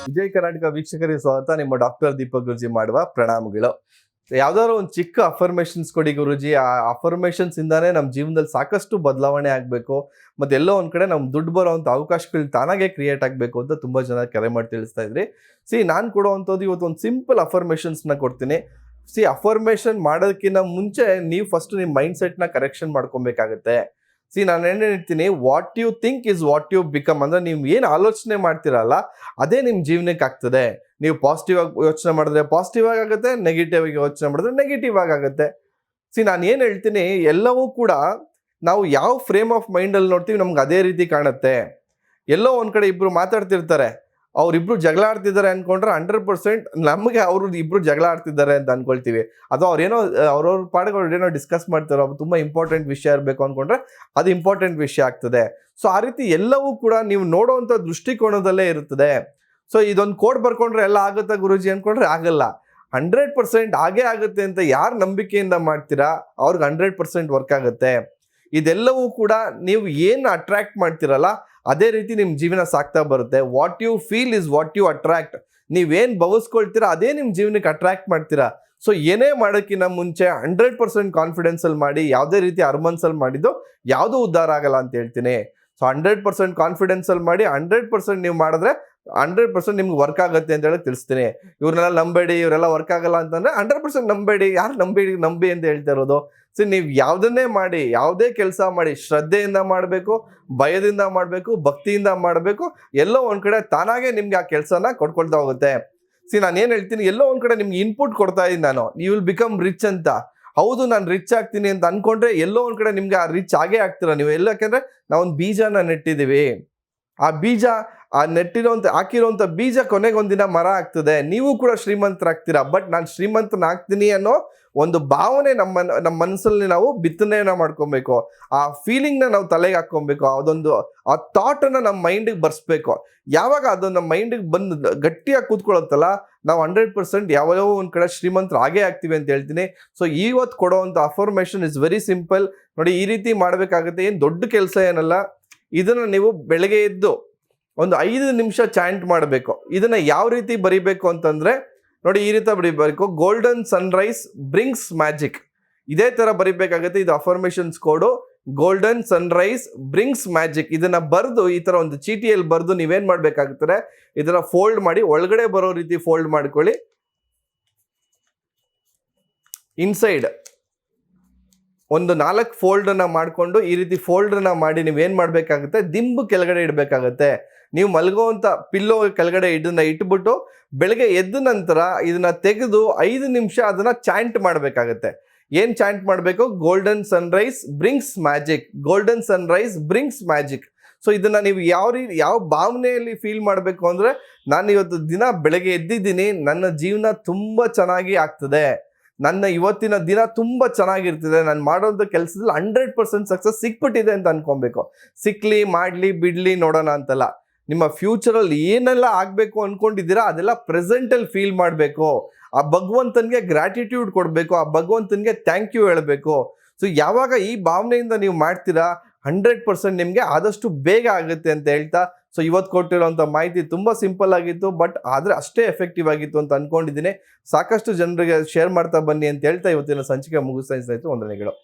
ವಿಜಯ್ ಕರ್ನಾಟಕ ವೀಕ್ಷಕರಿಗೆ ಸ್ವಾಗತ. ನಿಮ್ಮ ಡಾಕ್ಟರ್ ದೀಪಕ್ ಗುರುಜಿ ಮಾಡುವ ಪ್ರಣಾಮಗಳು. ಯಾವ್ದಾದ್ರು ಒಂದು ಚಿಕ್ಕ ಅಫರ್ಮೇಷನ್ಸ್ ಕೊಡಿ ಗುರುಜಿ. ಆ ಅಫರ್ಮೇಷನ್ಸ್ ಇಂದಾನೆ ನಮ್ಮ ಜೀವನದಲ್ಲಿ ಸಾಕಷ್ಟು ಬದಲಾವಣೆ ಆಗಬೇಕು, ಮತ್ತೆ ಎಲ್ಲೋ ಒಂದ್ ಕಡೆ ನಮ್ ದುಡ್ಡು ಬರೋವಂಥ ಅವಕಾಶಗಳು ತಾನಾಗೆ ಕ್ರಿಯೇಟ್ ಆಗಬೇಕು ಅಂತ ತುಂಬಾ ಜನ ಕರೆ ಮಾಡಿ ತಿಳಿಸ್ತಾ ಇದ್ರಿ. ನಾನು ಕೊಡುವಂಥದ್ದು ಇವತ್ತು ಒಂದು ಸಿಂಪಲ್ ಅಫರ್ಮೇಷನ್ಸ್ನ ಕೊಡ್ತೀನಿ. ಅಫರ್ಮೇಷನ್ ಮಾಡೋದಕ್ಕಿಂತ ಮುಂಚೆ ನೀವು ಫಸ್ಟ್ ನಿಮ್ಮ ಮೈಂಡ್ ಸೆಟ್ನ ಕರೆಕ್ಷನ್ ಮಾಡ್ಕೊಬೇಕಾಗತ್ತೆ. ನಾನು ಏನು ಹೇಳ್ತೀನಿ, what you think is what you become. ಅಂದ್ರೆ ನೀವು ಏನು ಆಲೋಚನೆ ಮಾಡ್ತೀರಲ್ಲ ಅದೇ ನಿಮ್ಮ ಜೀವನಕ್ಕೆ ಆಗ್ತದೆ. ನೀವು ಪಾಸಿಟಿವ್ ಆಗಿ ಯೋಚನೆ ಮಾಡಿದ್ರೆ ಪಾಸಿಟಿವ್ ಆಗುತ್ತೆ, ನೆಗೆಟಿವ್ ಆಗಿ ಯೋಚನೆ ಮಾಡಿದ್ರೆ ನೆಗೆಟಿವ್ ಆಗುತ್ತೆ. ನಾನು ಏನು ಹೇಳ್ತೀನಿ, ಎಲ್ಲವೂ ಕೂಡ ನಾವು ಯಾವ ಫ್ರೇಮ್ ಆಫ್ ಮೈಂಡಲ್ಲಿ ನೋಡ್ತೀವಿ ನಮ್ಗೆ ಅದೇ ರೀತಿ ಕಾಣುತ್ತೆ. ಎಲ್ಲೋ ಒಂದು ಕಡೆ ಇಬ್ಬರು ಮಾತಾಡ್ತಿರ್ತಾರೆ, ಅವ್ರಿಬ್ರು ಜಗಳ ಆಡ್ತಿದ್ದಾರೆ ಅನ್ಕೊಂಡ್ರೆ 100% ನಮಗೆ ಅವರು ಇಬ್ರು ಜಗಳ ಆಡ್ತಿದ್ದಾರೆ ಅಂತ ಅನ್ಕೊಳ್ತೀವಿ. ಅಥವಾ ಅವ್ರವ್ರ ಪಾಠಗಳು ಏನೋ ಡಿಸ್ಕಸ್ ಮಾಡ್ತಾರೋ ಅದು ತುಂಬ ಇಂಪಾರ್ಟೆಂಟ್ ವಿಷಯ ಇರಬೇಕು ಅನ್ಕೊಂಡ್ರೆ ಅದು ಇಂಪಾರ್ಟೆಂಟ್ ವಿಷಯ ಆಗ್ತದೆ. ಆ ರೀತಿ ಎಲ್ಲವೂ ಕೂಡ ನೀವು ನೋಡುವಂಥ ದೃಷ್ಟಿಕೋನದಲ್ಲೇ ಇರುತ್ತದೆ. ಇದೊಂದು ಕೋಡ್ ಬರ್ಕೊಂಡ್ರೆ ಎಲ್ಲ ಆಗುತ್ತಾ ಗುರುಜಿ ಅನ್ಕೊಂಡ್ರೆ ಆಗಲ್ಲ. 100% ಹಾಗೇ ಆಗುತ್ತೆ ಅಂತ ಯಾರು ನಂಬಿಕೆಯಿಂದ ಮಾಡ್ತೀರಾ ಅವ್ರಿಗೆ 100% ವರ್ಕ್ ಆಗುತ್ತೆ. ಇದೆಲ್ಲವೂ ಕೂಡ ನೀವು ಏನು ಅಟ್ರಾಕ್ಟ್ ಮಾಡ್ತೀರಲ್ಲ ಅದೇ ರೀತಿ ನಿಮ್ಮ ಜೀವನ ಸಾಕ್ತಾ ಬರುತ್ತೆ. What you feel is what you attract. ನೀವೇನು ಭಾವಿಸ್ಕೊಳ್ತೀರಾ ಅದೇ ನಿಮ್ಮ ಜೀವನಕ್ಕೆ ಅಟ್ರಾಕ್ಟ್ ಮಾಡ್ತೀರಾ. ಏನೇ ಮಾಡೋಕ್ಕಿಂತ ಮುಂಚೆ 100% ಕಾನ್ಫಿಡೆನ್ಸಲ್ಲಿ ಮಾಡಿ. ಯಾವುದೇ ರೀತಿ ಅರ್ಮನ್ಸಲ್ಲಿ ಮಾಡಿದ್ದು ಯಾವುದೂ ಉದ್ಧಾರ ಆಗಲ್ಲ ಅಂತ ಹೇಳ್ತೀನಿ. 100% ಕಾನ್ಫಿಡೆನ್ಸಲ್ಲಿ ಮಾಡಿ. 100% ನೀವು ಮಾಡಿದ್ರೆ 100% ನಿಮ್ಗೆ ವರ್ಕ್ ಆಗುತ್ತೆ ಅಂತ ಹೇಳಿ ತಿಳಿಸ್ತೀನಿ. ಇವ್ರನ್ನೆಲ್ಲ ನಂಬೇಡಿ, ಇವರೆಲ್ಲ ವರ್ಕ್ ಆಗಲ್ಲ ಅಂತಂದ್ರೆ 100% ನಂಬೇಡಿ. ಯಾರು ನಂಬಿ ಅಂತ ಹೇಳ್ತಾ ಇರೋದು. ನೀವು ಯಾವುದನ್ನೇ ಮಾಡಿ, ಯಾವುದೇ ಕೆಲಸ ಮಾಡಿ, ಶ್ರದ್ಧೆಯಿಂದ ಮಾಡಬೇಕು, ಭಯದಿಂದ ಮಾಡಬೇಕು, ಭಕ್ತಿಯಿಂದ ಮಾಡಬೇಕು. ಎಲ್ಲೋ ಒಂದು ಕಡೆ ತಾನಾಗೆ ನಿಮ್ಗೆ ಆ ಕೆಲಸನ ಕೊಡ್ಕೊಳ್ತಾ ಹೋಗುತ್ತೆ. ನಾನು ಏನು ಹೇಳ್ತೀನಿ, ಎಲ್ಲೋ ಒಂದು ಕಡೆ ನಿಮ್ಗೆ ಇನ್ಪುಟ್ ಕೊಡ್ತಾ ಇದ್ದೀನಿ ನಾನು, ಯು ವಿಲ್ ಬಿಕಮ್ ರಿಚ್ ಅಂತ. ಹೌದು, ನಾನು ರಿಚ್ ಆಗ್ತೀನಿ ಅಂತ ಅನ್ಕೊಂಡ್ರೆ ಎಲ್ಲೋ ಒಂದು ಕಡೆ ನಿಮ್ಗೆ ಆ ರಿಚ್ ಆಗೇ ಆಗ್ತೀರ ನೀವು. ಎಲ್ಲ ಯಾಕೆಂದ್ರೆ ನಾವೊಂದು ಬೀಜನ ನೆಟ್ಟಿದ್ದೀವಿ. ಆ ಬೀಜ, ಆ ಹಾಕಿರೋಂಥ ಬೀಜ ಕೊನೆಗೊಂದಿನ ಮರ ಆಗ್ತದೆ. ನೀವು ಕೂಡ ಶ್ರೀಮಂತರಾಗ್ತೀರಾ. ಬಟ್ ನಾನು ಶ್ರೀಮಂತನಾಗ್ತೀನಿ ಅನ್ನೋ ಒಂದು ಭಾವನೆ ನಮ್ಮ ಮನಸ್ಸಲ್ಲಿ ನಾವು ಬಿತ್ತನೆಯನ್ನ ಮಾಡ್ಕೊಬೇಕು. ಆ ಫೀಲಿಂಗ್ನ ನಾವು ತಲೆಗೆ ಹಾಕ್ಕೊಬೇಕು. ಆ ಥಾಟನ್ನು ನಮ್ಮ ಮೈಂಡಿಗೆ ಬರ್ಸ್ಬೇಕು. ಯಾವಾಗ ಅದು ನಮ್ಮ ಮೈಂಡಿಗೆ ಬಂದು ಗಟ್ಟಿಯಾಗಿ ಕೂತ್ಕೊಳ್ಳುತ್ತಲ್ಲ, ನಾವು 100% ಯಾವ್ಯಾವ ಒಂದು ಕಡೆ ಶ್ರೀಮಂತರು ಆಗೇ ಆಗ್ತೀವಿ ಅಂತ ಹೇಳ್ತೀನಿ. ಇವತ್ತು ಕೊಡೋವಂಥ ಅಫರ್ಮೇಷನ್ ಇಸ್ ವೆರಿ ಸಿಂಪಲ್. ನೋಡಿ, ಈ ರೀತಿ ಮಾಡಬೇಕಾಗುತ್ತೆ. ಏನು ದೊಡ್ಡ ಕೆಲಸ ಏನಲ್ಲ. ಇದನ್ನ ನೀವು ಬೆಳಗ್ಗೆ ಎದ್ದು ಒಂದು 5 ನಿಮಿಷ ಚಾಂಟ್ ಮಾಡಬೇಕು. ಇದನ್ನ ಯಾವ ರೀತಿ ಬರಿಬೇಕು ಅಂತಂದ್ರೆ ನೋಡಿ, ಈ ರೀತಿ ಬರಿಬೇಕು. Golden sunrise brings magic. ಇದೇ ತರ ಬರಿಬೇಕಾಗುತ್ತೆ. ಇದು ಅಫರ್ಮೇಷನ್ಸ್ ಕೋಡು. Golden sunrise brings magic. ಇದನ್ನ ಬರೆದು ಈ ತರ ಒಂದು ಚೀಟಿಯಲ್ಲಿ ಬರೆದು ನೀವೇನ್ ಮಾಡ್ಬೇಕಾಗುತ್ತದೆ, ಇದನ್ನ ಫೋಲ್ಡ್ ಮಾಡಿ ಒಳಗಡೆ ಬರೋ ರೀತಿ ಫೋಲ್ಡ್ ಮಾಡ್ಕೊಳ್ಳಿ. ಇನ್ಸೈಡ್ ಒಂದು 4 ಫೋಲ್ಡನ್ನ ಮಾಡಿಕೊಂಡು ಈ ರೀತಿ ಫೋಲ್ಡನ್ನ ಮಾಡಿ ನೀವೇನು ಮಾಡಬೇಕಾಗುತ್ತೆ, ದಿಂಬು ಕೆಳಗಡೆ ಇಡಬೇಕಾಗತ್ತೆ. ನೀವು ಮಲಗುವಂಥ ಪಿಲ್ಲೋ ಕೆಳಗಡೆ ಇದನ್ನ ಇಟ್ಬಿಟ್ಟು ಬೆಳಗ್ಗೆ ಎದ್ದ ನಂತರ ಇದನ್ನ ತೆಗೆದು 5 ನಿಮಿಷ ಅದನ್ನ ಚಾಂಟ್ ಮಾಡಬೇಕಾಗತ್ತೆ. ಏನು ಚಾಂಟ್ ಮಾಡಬೇಕು? Golden sunrise brings magic, golden sunrise brings magic. ಇದನ್ನ ನೀವು ಯಾವ ಭಾವನೆಯಲ್ಲಿ ಫೀಲ್ ಮಾಡಬೇಕು ಅಂದರೆ, ನಾನು ಇವತ್ತು ದಿನ ಬೆಳಗ್ಗೆ ಎದ್ದಿದ್ದೀನಿ, ನನ್ನ ಜೀವನ ತುಂಬ ಚೆನ್ನಾಗಿ ಆಗ್ತದೆ, ನನ್ನ ಇವತ್ತಿನ ದಿನ ತುಂಬ ಚೆನ್ನಾಗಿರ್ತದೆ, ನಾನು ಮಾಡೋಂಥ ಕೆಲಸದಲ್ಲಿ 100% ಸಕ್ಸಸ್ ಸಿಕ್ಬಿಟ್ಟಿದೆ ಅಂತ ಅನ್ಕೊಬೇಕು. ಸಿಕ್ಲಿ ಮಾಡಲಿ ಬಿಡಲಿ ನೋಡೋಣ ಅಂತಲ್ಲ. ನಿಮ್ಮ ಫ್ಯೂಚರಲ್ಲಿ ಏನೆಲ್ಲ ಆಗಬೇಕು ಅಂದ್ಕೊಂಡಿದ್ದೀರಾ ಅದೆಲ್ಲ ಪ್ರೆಸೆಂಟಲ್ಲಿ ಫೀಲ್ ಮಾಡಬೇಕು. ಆ ಭಗವಂತನಿಗೆ ಗ್ರ್ಯಾಟಿಟ್ಯೂಡ್ ಕೊಡಬೇಕು, ಆ ಭಗವಂತನಿಗೆ ಥ್ಯಾಂಕ್ ಯು ಹೇಳಬೇಕು. ಯಾವಾಗ ಈ ಭಾವನೆಯಿಂದ ನೀವು ಮಾಡ್ತೀರಾ 100% ನಿಮಗೆ ಆದಷ್ಟು ಬೇಗ ಆಗುತ್ತೆ ಅಂತ ಹೇಳ್ತಾ, ಇವತ್ತು ಕೊಟ್ಟಿರೋಂಥ ಮಾಹಿತಿ ತುಂಬ ಸಿಂಪಲ್ ಆಗಿತ್ತು, ಬಟ್ ಆದರೆ ಅಷ್ಟೇ ಎಫೆಕ್ಟಿವ್ ಆಗಿತ್ತು ಅಂತ ಅನ್ಕೊಂಡಿದ್ದೀನಿ. ಸಾಕಷ್ಟು ಜನರಿಗೆ ಶೇರ್ ಮಾಡ್ತಾ ಬನ್ನಿ ಅಂತ ಹೇಳ್ತಾ ಇವತ್ತಿನ ಸಂಚಿಕೆ ಮುಗಿಸ್ತಾ ಇತ್ತು. ವಂದನೆಗಳು.